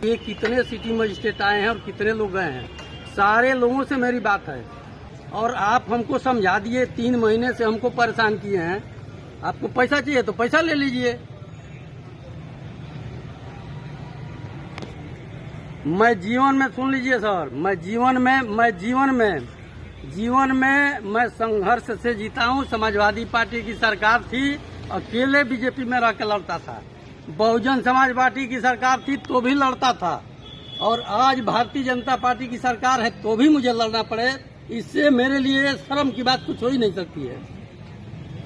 ये कितने city magistrate आए हैं और कितने लोग गए हैं, सारे लोगों से मेरी बात है। और आप हमको समझा दिए, 3 महीने से हमको परेशान किए हैं। आपको पैसा चाहिए तो पैसा ले लीजिए। मैं जीवन में, सुन लीजिए सर, मैं जीवन में मैं संघर्ष से जीता हूँ। समाजवादी पार्टी की सरकार थी, अकेले बीजेपी में रह के लड़ता था। बहुजन समाज पार्टी की सरकार थी तो भी लड़ता था, और आज भारतीय जनता पार्टी की सरकार है तो भी मुझे लड़ना पड़े। इससे मेरे लिए शर्म की बात कुछ हो ही नहीं सकती है।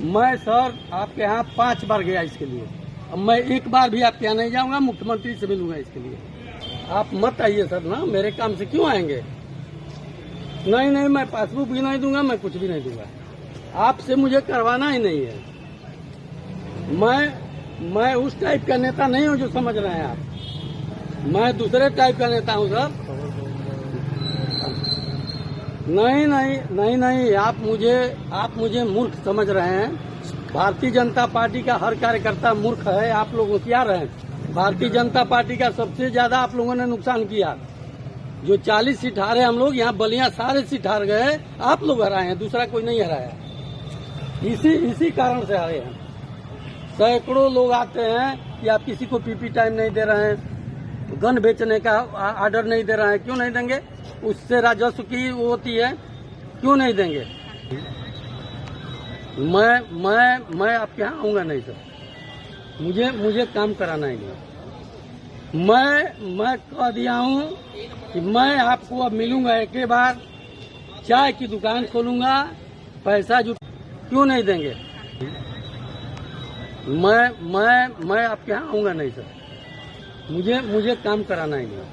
मैं सर आपके यहाँ 5 बार गया इसके लिए, अब मैं एक बार भी आपके यहाँ नहीं जाऊँगा। मुख्यमंत्री से मिलूंगा इसके लिए। आप मत आइए सर ना, मेरे काम से क्यों आएंगे? नहीं, मैं पासबुक भी नहीं दूंगा, मैं कुछ भी नहीं दूंगा। आपसे मुझे करवाना ही नहीं है। मैं उस टाइप का नेता नहीं हूँ जो समझ रहे हैं आप। मैं दूसरे टाइप का नेता हूँ सर। नहीं, आप मुझे मूर्ख समझ रहे हैं। भारतीय जनता पार्टी का हर कार्यकर्ता मूर्ख है, आप लोग होशियार हैं। भारतीय जनता पार्टी का सबसे ज्यादा आप लोगों ने नुकसान किया। जो 40 सीट हारे हम लोग, यहाँ बलिया सारे सीट हार गए, आप लोग हराए हैं, दूसरा कोई नहीं हराया। इसी कारण से हारे हैं। सैकड़ों लोग आते हैं कि आप किसी को पीपी टाइम नहीं दे रहे हैं, गन बेचने का आर्डर नहीं दे रहे हैं। क्यों नहीं देंगे? उससे राजस्व की वो होती है, क्यों नहीं देंगे? मैं आपके यहाँ आऊंगा नहीं सर। मुझे काम कराना ही नहीं। मैं कह दिया हूँ कि मैं आपको अब मिलूंगा एक बार, चाय की दुकान खोलूंगा, पैसा क्यों नहीं देंगे? मैं आपके यहाँ आऊंगा नहीं सर। मुझे काम कराना ही नहीं।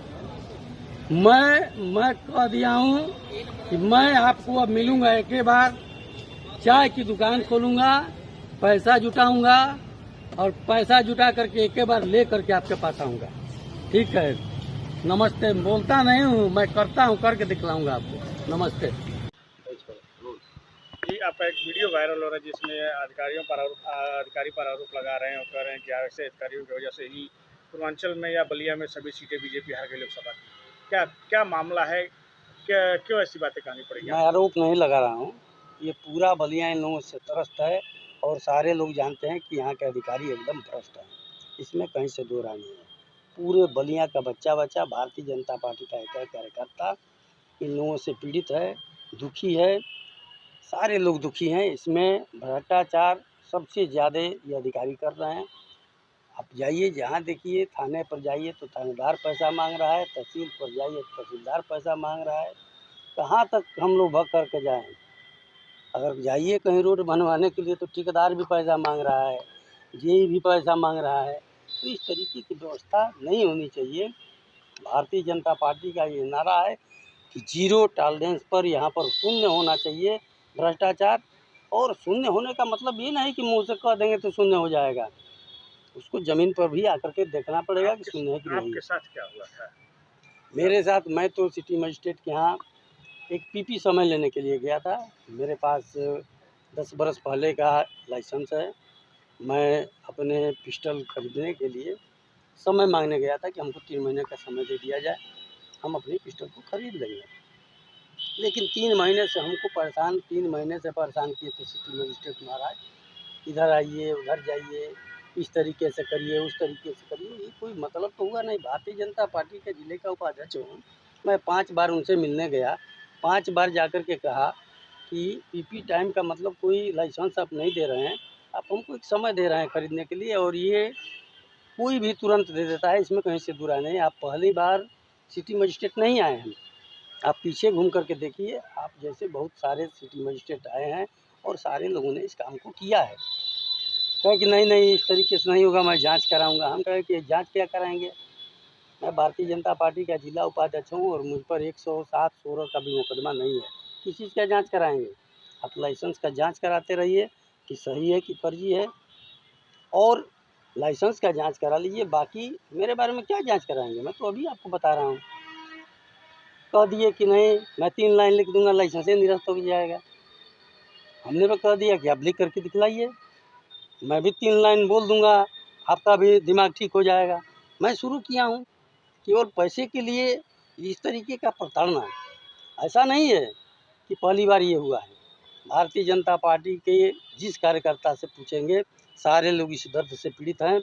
मैं कह दिया हूँ कि मैं आपको अब मिलूंगा एक बार, चाय की दुकान खोलूंगा, पैसा जुटाऊंगा, और पैसा जुटा करके एक बार ले करके आपके पास आऊंगा। ठीक है, नमस्ते। बोलता नहीं हूँ, मैं करता हूँ, करके दिखलाऊंगा आपको। नमस्ते जी। आपका एक वीडियो वायरल हो रहा है जिसमें अधिकारी पर आरोप लगा रहे हैं और कह रहे हैं कि ऐसे अधिकारियों की वजह से ही पूर्वांचल में या बलिया में सभी सीटें बीजेपी हार गई लोकसभा की। क्या मामला है? क्यों ऐसी बातें कहनी पड़ेगी? मैं आरोप नहीं लगा रहा हूँ, ये पूरा बलिया इन लोगों से त्रस्त है, और सारे लोग जानते हैं कि यहाँ के अधिकारी एकदम भ्रष्ट हैं। इसमें कहीं से दो राय नहीं है। पूरे बलिया का बच्चा भारतीय जनता पार्टी का एक कार्यकर्ता इन लोगों से पीड़ित है, दुखी है। सारे लोग दुखी हैं। इसमें भ्रष्टाचार सबसे ज़्यादा ये अधिकारी कर रहे हैं। आप जाइए, जहाँ देखिए, थाने पर जाइए तो थानेदार पैसा मांग रहा है, तहसील पर जाइए तो तहसीलदार पैसा मांग रहा है। कहाँ तक हम लोग भग करके जाएं? अगर जाइए कहीं रोड बनवाने के लिए तो ठेकेदार भी पैसा मांग रहा है, जेई भी पैसा मांग रहा है। तो इस तरीके की व्यवस्था नहीं होनी चाहिए। भारतीय जनता पार्टी का ये नारा है कि 0 टॉलरेंस पर यहाँ पर शून्य होना चाहिए भ्रष्टाचार। और शून्य होने का मतलब ये नहीं कि मुंह से कह देंगे तो शून्य हो जाएगा। उसको जमीन पर भी आकर के देखना पड़ेगा कि शून्य है कि नहीं। आपके साथ क्या हुआ था? मेरे साथ, मैं तो सिटी मजिस्ट्रेट के यहाँ एक पीपी समय लेने के लिए गया था। मेरे पास 10 बरस पहले का लाइसेंस है। मैं अपने पिस्टल खरीदने के लिए समय मांगने गया था कि हमको 3 महीने का समय दे दिया जाए, हम अपनी पिस्टल को खरीद लेंगे। लेकिन 3 महीने से हमको 3 महीने से परेशान किए थे सिटी मजिस्ट्रेट महाराज। इधर आइए, उधर जाइए, इस तरीके से करिए, उस तरीके से करिए। ये कोई मतलब तो हुआ नहीं। भारतीय जनता पार्टी के ज़िले का उपाध्यक्ष हूँ। मैं 5 बार उनसे मिलने गया। 5 बार जाकर के कहा कि पीपी टाइम का मतलब कोई लाइसेंस आप नहीं दे रहे हैं, आप हमको एक समय दे रहे हैं खरीदने के लिए, और ये कोई भी तुरंत दे देता है। इसमें कहीं से बुरा नहीं। आप पहली बार सिटी मजिस्ट्रेट नहीं आए हैं, आप पीछे घूम करके देखिए। आप जैसे बहुत सारे सिटी मजिस्ट्रेट आए हैं और सारे लोगों ने इस काम को किया है। कहे कि नहीं, इस तरीके से नहीं होगा, मैं जांच कराऊंगा। हम कहे कि जांच क्या कराएंगे? मैं भारतीय जनता पार्टी का जिला उपाध्यक्ष हूँ और मुझ पर 107-16 का भी मुकदमा नहीं है। किस चीज़ का जांच कराएंगे? आप लाइसेंस का जांच कराते रहिए कि सही है कि फर्जी है, और लाइसेंस का जांच करा लीजिए। बाकी मेरे बारे में क्या जांच कराएंगे? मैं तो अभी आपको बता रहा हूँ। कह दिए कि नहीं, मैं 3 लाइन लिख दूंगा, लाइसेंस निरस्त हो जाएगा। हमने तो कह दिया कि आप लिख करके दिखलाइए, मैं भी 3 लाइन बोल दूंगा, आपका भी दिमाग ठीक हो जाएगा। मैं शुरू किया हूँ केवल पैसे के लिए इस तरीके का प्रताड़ना ऐसा नहीं है कि पहली बार ये हुआ है। भारतीय जनता पार्टी के जिस कार्यकर्ता से पूछेंगे सारे लोग इस दर्द से पीड़ित हैं।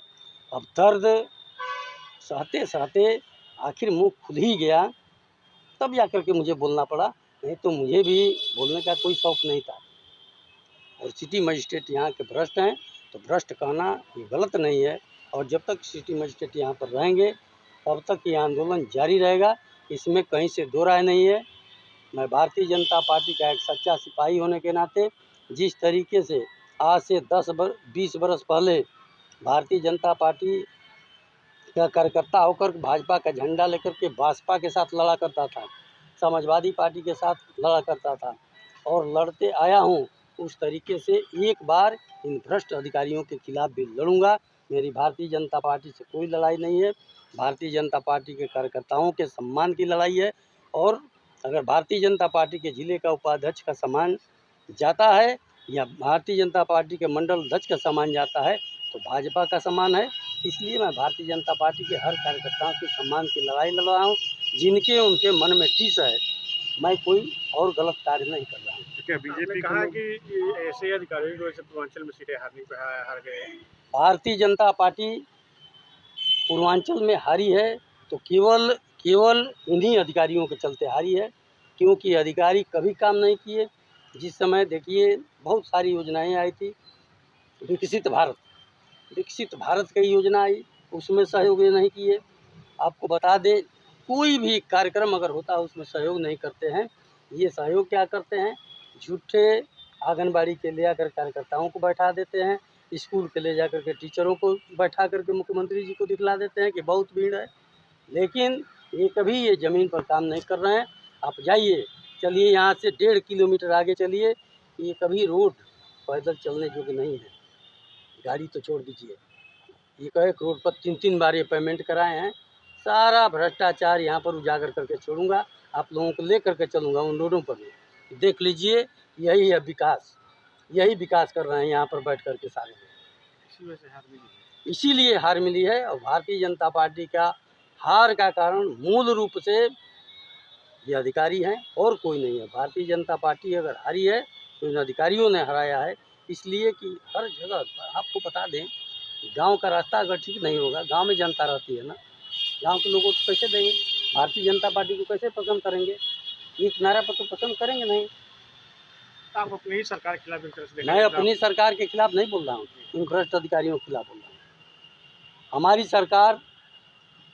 अब दर्द सहते सहते आखिर मुंह खुल ही गया, तब जा कर के मुझे बोलना पड़ा, नहीं तो मुझे भी बोलने का कोई शौक नहीं था। और सिटी मजिस्ट्रेट यहाँ के भ्रष्ट हैं, तो भ्रष्ट कहना ये गलत नहीं है। और जब तक सिटी मजिस्ट्रेट यहाँ पर रहेंगे तब तक ये आंदोलन जारी रहेगा, इसमें कहीं से दो राय नहीं है। मैं भारतीय जनता पार्टी का एक सच्चा सिपाही होने के नाते जिस तरीके से आज से 20 बरस पहले भारतीय जनता पार्टी का कार्यकर्ता होकर भाजपा का झंडा लेकर के भाजपा के साथ लड़ा करता था, समाजवादी पार्टी के साथ लड़ा करता था और लड़ते आया हूँ, उस तरीके से एक बार इन भ्रष्ट अधिकारियों के खिलाफ भी लड़ूंगा। मेरी भारतीय जनता पार्टी से कोई लड़ाई नहीं है, भारतीय जनता पार्टी के कार्यकर्ताओं के सम्मान की लड़ाई है। और अगर भारतीय जनता पार्टी के जिले का उपाध्यक्ष का सम्मान जाता है या भारतीय जनता पार्टी के मंडल अध्यक्ष का सम्मान जाता है तो भाजपा का सम्मान है। इसलिए मैं भारतीय जनता पार्टी के हर कार्यकर्ताओं के सम्मान की लड़ाई लड़ रहा हूँ। जिनके उनके मन में ठिस है, मैं कोई और गलत कार्य नहीं कर रहा हूँ। क्या बीजेपी कहा कि ऐसे अधिकारियों की वजह से पूर्वांचल में सीटें हार गए हैं? भारतीय जनता पार्टी पूर्वांचल में हारी है तो केवल इन्हीं अधिकारियों के चलते हारी है, क्योंकि अधिकारी कभी काम नहीं किए। जिस समय देखिए बहुत सारी योजनाएं आई थी, विकसित भारत की योजना आई, उसमें सहयोग नहीं किए। आपको बता दें, कोई भी कार्यक्रम अगर होता है उसमें सहयोग नहीं करते हैं। ये सहयोग क्या करते हैं, झूठे आंगनबाड़ी के ले जाकर कार्यकर्ताओं को बैठा देते हैं, स्कूल के ले जाकर के टीचरों को बैठा करके मुख्यमंत्री जी को दिखला देते हैं कि बहुत भीड़ है, लेकिन ये कभी ये ज़मीन पर काम नहीं कर रहे हैं। आप जाइए, चलिए यहाँ से 1.5 किलोमीटर आगे चलिए, ये कभी रोड पैदल चलने योग्य नहीं है, गाड़ी तो छोड़ दीजिए। ये कहे रोड पर 3 बार ये पेमेंट कराए हैं। सारा भ्रष्टाचार यहाँ पर उजागर करके छोड़ूंगा, आप लोगों को ले करके चलूँगा उन रोडों पर भी। देख लीजिए, यही है विकास, यही विकास कर रहे हैं यहाँ पर बैठ कर के सारे लोग। इसी वजह से हार मिली है। इसीलिए हार मिली है। और भारतीय जनता पार्टी का हार का कारण मूल रूप से ये अधिकारी हैं और कोई नहीं है। भारतीय जनता पार्टी अगर हारी है तो इन अधिकारियों ने हराया है, इसलिए कि हर जगह आपको बता दें, गांव का रास्ता अगर ठीक नहीं होगा, गांव में जनता रहती है ना, गांव के लोगों को कैसे देंगे, भारतीय जनता पार्टी को कैसे पसंद करेंगे, एक नारा पर तो पसंद करेंगे नहीं। तो आप अपनी ही सरकार के खिलाफ एक तरह से मैं अपनी सरकार के खिलाफ नहीं बोल रहा हूँ, इन भ्रष्ट अधिकारियों के खिलाफ बोल रहा हूँ। हमारी सरकार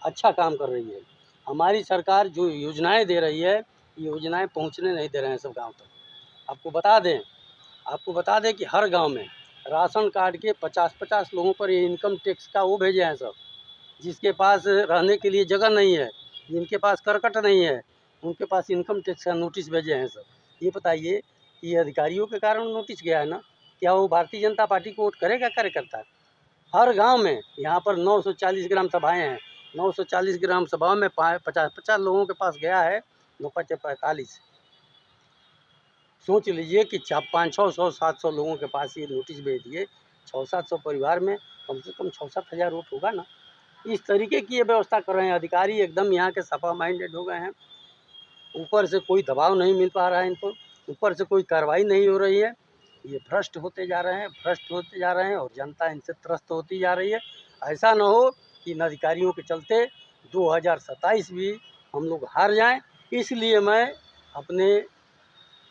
अच्छा काम कर रही है, हमारी सरकार जो योजनाएं दे रही है, ये योजनाएं पहुंचने नहीं दे रहे हैं सब गांव तक। आपको बता दें कि हर गांव में राशन कार्ड के 50-50 लोगों पर ये इनकम टैक्स का वो भेजे हैं सब, जिसके पास रहने के लिए जगह नहीं है, जिनके पास करकट नहीं है, उनके पास इनकम टैक्स का नोटिस भेजे हैं सब। ये बताइए कि ये अधिकारियों के कारण नोटिस गया है ना, क्या वो भारतीय जनता पार्टी को वोट करेगा कार्यकर्ता? हर गांव में यहाँ पर 940 ग्राम सभाएँ हैं, 940 ग्राम सभाओं में 50-50 लोगों के पास गया है, 9-45। सोच लीजिए कि 500-600-700 लोगों के पास ये नोटिस भेज दिए, 600-700 परिवार में कम से कम 6-7 हज़ार वोट होगा ना। इस तरीके की ये व्यवस्था कर रहे हैं अधिकारी, एकदम यहाँ के सपा माइंडेड हो गए हैं। ऊपर से कोई दबाव नहीं मिल पा रहा है इनको, ऊपर से कोई कार्रवाई नहीं हो रही है। ये भ्रष्ट होते जा रहे हैं और जनता इनसे त्रस्त होती जा रही है। ऐसा न हो कि इन अधिकारियों के चलते 2027 भी हम लोग हार जाएं। इसलिए मैं अपने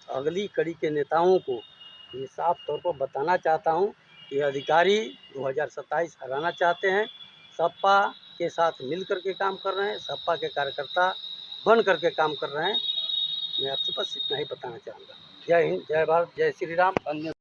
अगली कड़ी के नेताओं को ये साफ तौर पर बताना चाहता हूं कि अधिकारी 2027 हराना चाहते हैं, सपा के साथ मिल कर के काम कर रहे हैं, सपा के कार्यकर्ता बन कर के काम कर रहे हैं। मैं आपसे बस इतना ही बताना चाहूँगा। जय हिंद, जय भारत, जय श्री राम।